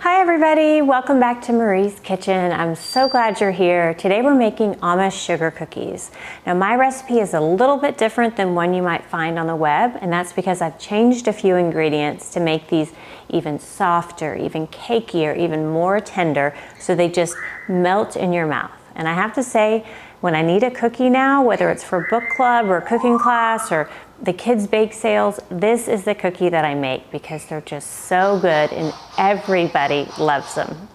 Hi everybody, welcome back to Marie's Kitchen. I'm so glad you're here. Today we're making Amish sugar cookies. Now my recipe is a little bit different than one you might find on the web, and that's because I've changed a few ingredients to make these even softer, even cakier, even more tender, so they just melt in your mouth. And I have to say, when I need a cookie now, whether it's for book club or cooking class or the kids' bake sales, this is the cookie that I make because they're just so good and everybody loves them.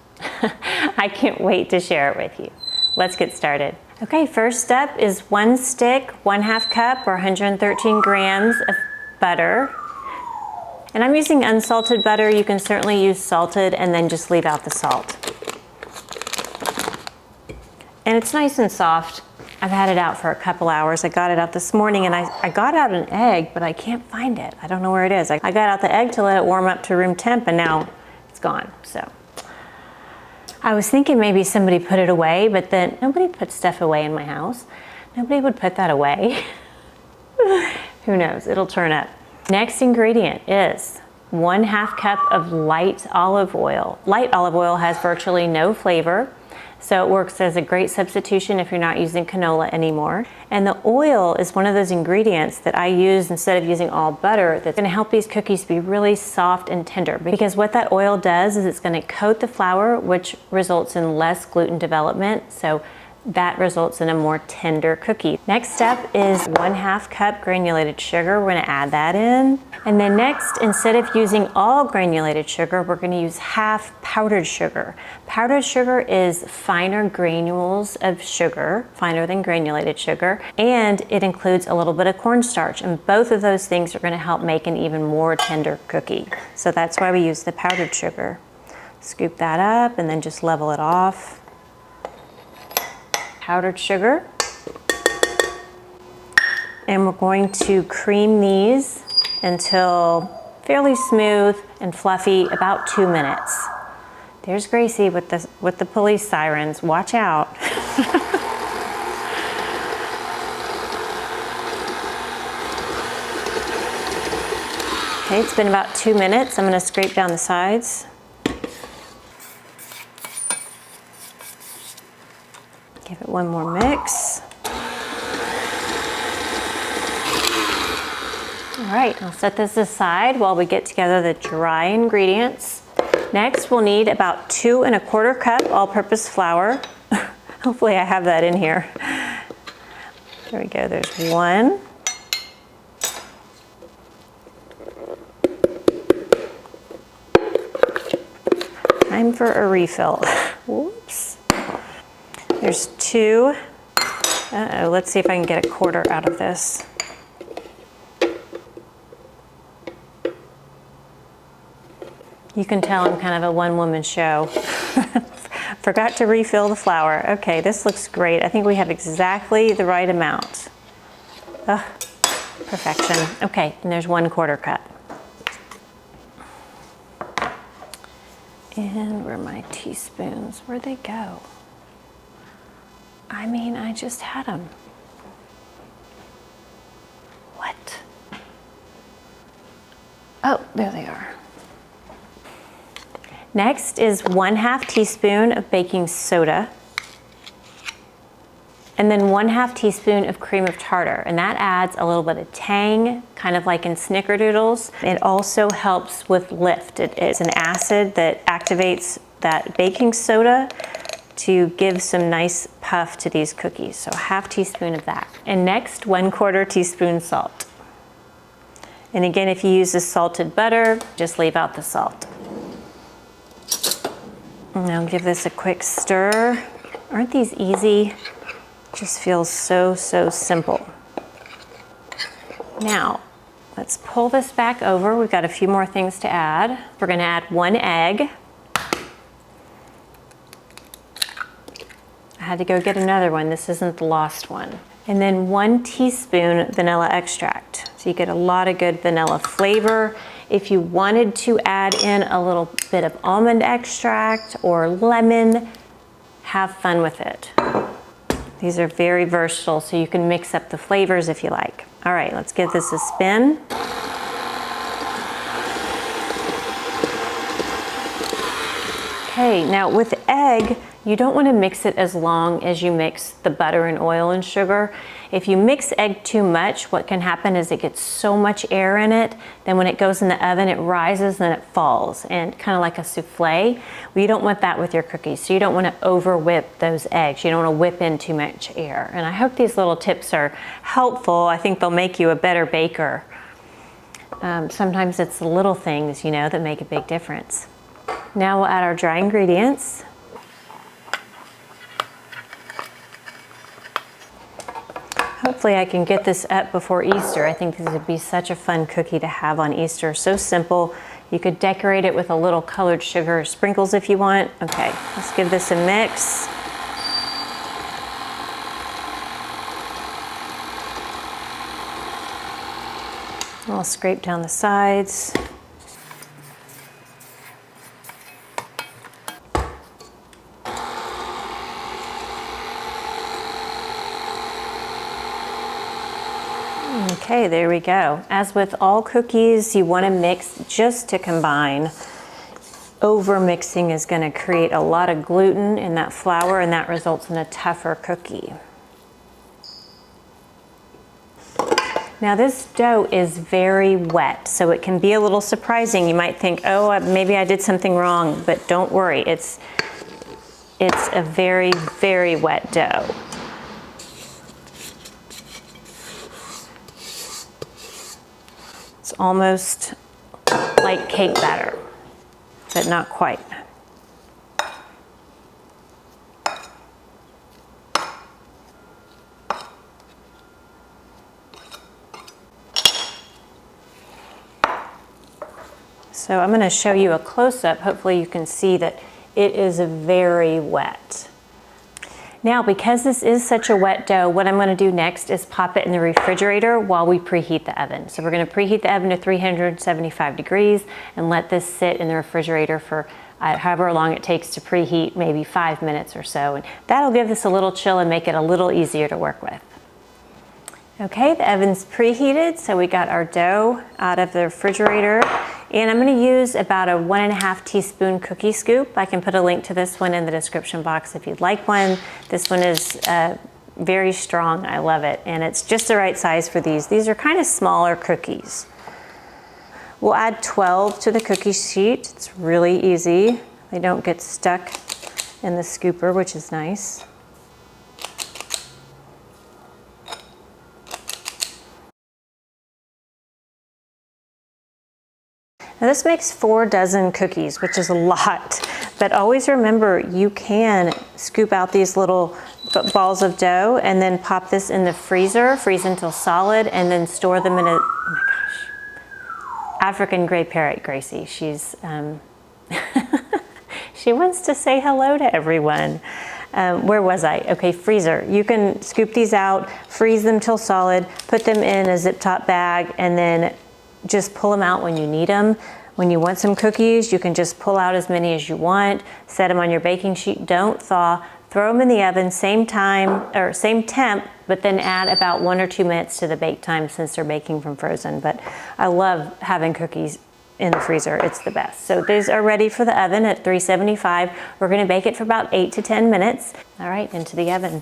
I can't wait to share it with you. Let's get started. Okay, first step is 1 stick, 1/2 cup or 113 grams of butter. And I'm using unsalted butter. You can certainly use salted and then just leave out the salt. And it's nice and soft. I've had it out for a couple hours. I got it out this morning and I got out an egg, but I can't find it. I don't know where it is. I got out the egg to let it warm up to room temp and now it's gone. So I was thinking maybe somebody put it away, but then nobody puts stuff away in my house. Nobody would put that away. Who knows? It'll turn up. Next ingredient is 1/2 cup of light olive oil. Light olive oil has virtually no flavor, so it works as a great substitution if you're not using canola anymore. And the oil is one of those ingredients that I use instead of using all butter that's gonna help these cookies be really soft and tender, because what that oil does is it's gonna coat the flour, which results in less gluten development. So that results in a more tender cookie. Next step is 1/2 cup granulated sugar. We're gonna add that in. And then next, instead of using all granulated sugar, we're gonna use half powdered sugar. Powdered sugar is finer granules of sugar, finer than granulated sugar, and it includes a little bit of cornstarch. And both of those things are gonna help make an even more tender cookie. So that's why we use the powdered sugar. Scoop that up and then just level it off. Powdered sugar. And we're going to cream these until fairly smooth and fluffy, about 2 minutes. There's Gracie with the police sirens. Watch out. Okay, it's been about 2 minutes. I'm gonna scrape down the sides. Give it one more mix. All right, I'll set this aside while we get together the dry ingredients. Next, we'll need about 2 1/4 cup all-purpose flour. Hopefully I have that in here. There we go, there's 1. Time for a refill. Whoops. There's 2. Uh-oh, let's see if I can get a 1/4 out of this. You can tell I'm kind of a one-woman show. Forgot to refill the flour. Okay, this looks great. I think we have exactly the right amount. Ugh, perfection. Okay, and there's 1/4 cup. And where are my teaspoons? Where'd they go? I mean, I just had them. What? Oh, there they are. Next is 1/2 teaspoon of baking soda. And then 1/2 teaspoon of cream of tartar. And that adds a little bit of tang, kind of like in snickerdoodles. It also helps with lift. It's an acid that activates that baking soda to give some nice puff to these cookies. So 1/2 teaspoon of that. And next, 1/4 teaspoon salt. And again, if you use the salted butter, just leave out the salt. Now give this a quick stir. Aren't these easy? Just feels so, so simple. Now, let's pull this back over. We've got a few more things to add. We're gonna add 1 egg. I had to go get another one. This isn't the lost one. And then 1 teaspoon vanilla extract. So you get a lot of good vanilla flavor. If you wanted to add in a little bit of almond extract or lemon, have fun with it. These are very versatile, so you can mix up the flavors if you like. All right, let's give this a spin. Okay, now with egg, you don't want to mix it as long as you mix the butter and oil and sugar. If you mix egg too much, what can happen is it gets so much air in it, then when it goes in the oven, it rises and it falls, and kind of like a souffle. Well, you don't want that with your cookies, so you don't want to over whip those eggs. You don't want to whip in too much air. And I hope these little tips are helpful. I think they'll make you a better baker. Sometimes it's the little things, you know, that make a big difference. Now we'll add our dry ingredients. Hopefully I can get this up before Easter. I think this would be such a fun cookie to have on Easter. So simple. You could decorate it with a little colored sugar sprinkles if you want. Okay, let's give this a mix. I'll scrape down the sides. Okay, there we go. As with all cookies, you want to mix just to combine. Over mixing is going to create a lot of gluten in that flour, and that results in a tougher cookie. Now this dough is very wet, so it can be a little surprising. You might think, oh, maybe I did something wrong, but don't worry. It's a very, very wet dough. It's almost like cake batter, but not quite. So I'm going to show you a close-up. Hopefully you can see that it is very wet. Now, because this is such a wet dough, what I'm going to do next is pop it in the refrigerator while we preheat the oven. So we're going to preheat the oven to 375 degrees and let this sit in the refrigerator for however long it takes to preheat, maybe 5 minutes or so. And that'll give this a little chill and make it a little easier to work with. Okay, the oven's preheated, so we got our dough out of the refrigerator. And I'm going to use about a 1.5 teaspoon cookie scoop. I can put a link to this one in the description box if you'd like one. This one is very strong. I love it. And it's just the right size for these. These are kind of smaller cookies. We'll add 12 to the cookie sheet. It's really easy. They don't get stuck in the scooper, which is nice. Now this makes 4 dozen cookies, which is a lot, but always remember you can scoop out these little balls of dough and then pop this in the freezer, freeze until solid, and then store them in a, oh my gosh, African gray parrot, Gracie. She's, she wants to say hello to everyone. Where was I? Okay, freezer. You can scoop these out, freeze them till solid, put them in a zip top bag, and then just pull them out when you need them. When you want some cookies, you can just pull out as many as you want, set them on your baking sheet, don't thaw, throw them in the oven, same time, or same temp, but then add about 1 or 2 minutes to the bake time since they're baking from frozen. But I love having cookies in the freezer, it's the best. So these are ready for the oven at 375. We're gonna bake it for about 8 to 10 minutes. All right, into the oven.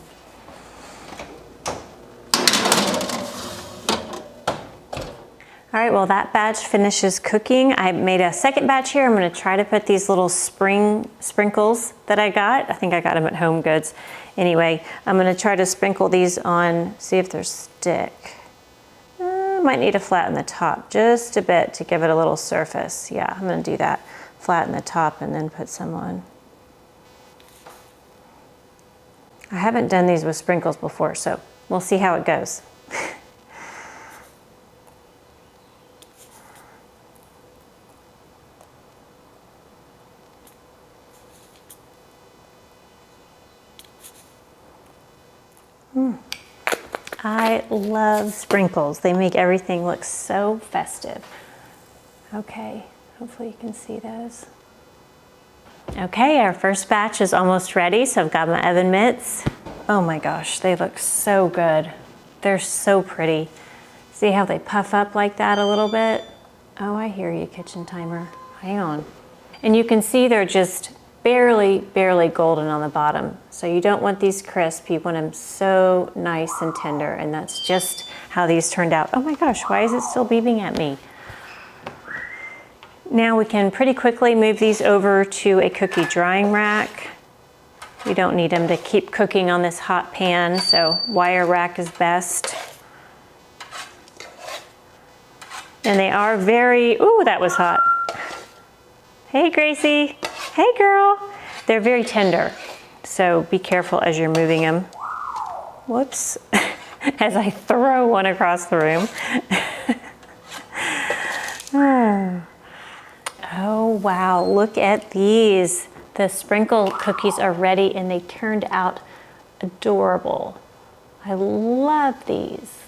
All right, well that batch finishes cooking. I made a second batch here. I'm gonna try to put these little sprinkles that I got. I think I got them at Home Goods. Anyway, I'm gonna try to sprinkle these on, see if they're stick. Might need to flatten the top just a bit to give it a little surface. Yeah, I'm gonna do that. Flatten the top and then put some on. I haven't done these with sprinkles before, so we'll see how it goes. I love sprinkles. They make everything look so festive. Okay, hopefully you can see those. Okay, our first batch is almost ready, so I've got my oven mitts. Oh my gosh, they look so good. They're so pretty. See how they puff up like that a little bit? Oh, I hear you, kitchen timer. Hang on. And you can see they're just barely golden on the bottom. So you don't want these crisp, you want them so nice and tender, and that's just how these turned out. Oh my gosh, why is it still beeping at me? Now we can pretty quickly move these over to a cookie drying rack. You don't need them to keep cooking on this hot pan, so wire rack is best. And they are very, ooh, that was hot. Hey Gracie, hey girl. They're very tender, so be careful as you're moving them. Whoops, as I throw one across the room. Oh wow, look at these. The sprinkle cookies are ready and they turned out adorable. I love these.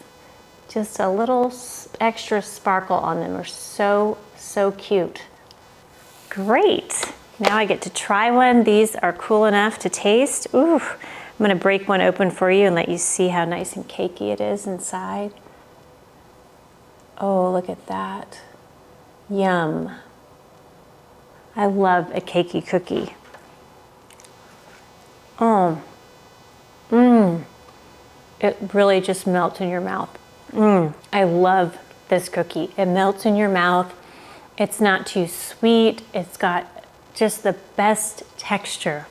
Just a little extra sparkle on them are so cute. Great, now I get to try one. These are cool enough to taste. Ooh, I'm gonna break one open for you and let you see how nice and cakey it is inside. Oh, look at that. Yum. I love a cakey cookie. Oh, it really just melts in your mouth. I love this cookie. It melts in your mouth. It's not too sweet. It's got just the best texture.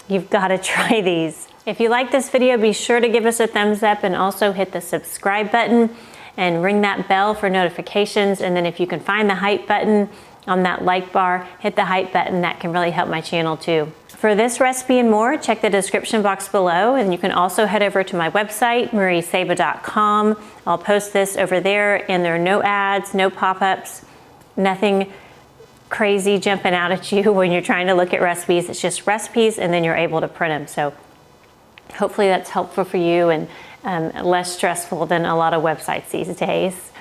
You've got to try these. If you like this video, be sure to give us a thumbs up and also hit the subscribe button and ring that bell for notifications. And then if you can find the hype button on that like bar, hit the hype button. That can really help my channel too. For this recipe and more, check the description box below, and you can also head over to my website, mariesaba.com. I'll post this over there, and there are no ads, no pop-ups, nothing crazy jumping out at you when you're trying to look at recipes. It's just recipes, and then you're able to print them. So hopefully that's helpful for you and less stressful than a lot of websites these days.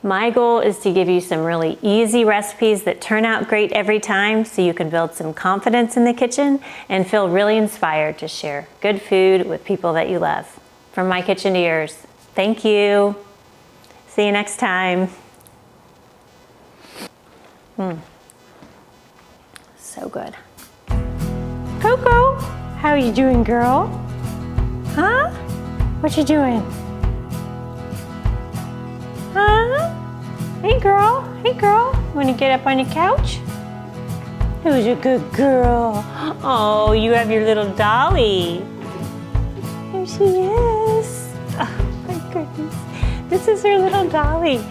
My goal is to give you some really easy recipes that turn out great every time so you can build some confidence in the kitchen and feel really inspired to share good food with people that you love. From my kitchen to yours, thank you. See you next time. So good. Coco, how are you doing, girl? Huh? What you doing? Huh? Hey girl, wanna get up on the couch? Who's a good girl? Oh, you have your little dolly. Here she is. Oh my goodness, this is her little dolly.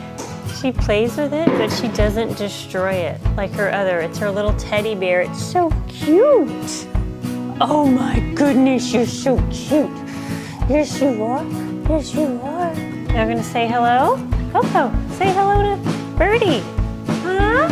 She plays with it, but she doesn't destroy it like her other. It's her little teddy bear. It's so cute. Oh my goodness, you're so cute. Yes, you are. Yes, you are. You're gonna say hello? Coco, say hello to Birdie. Huh?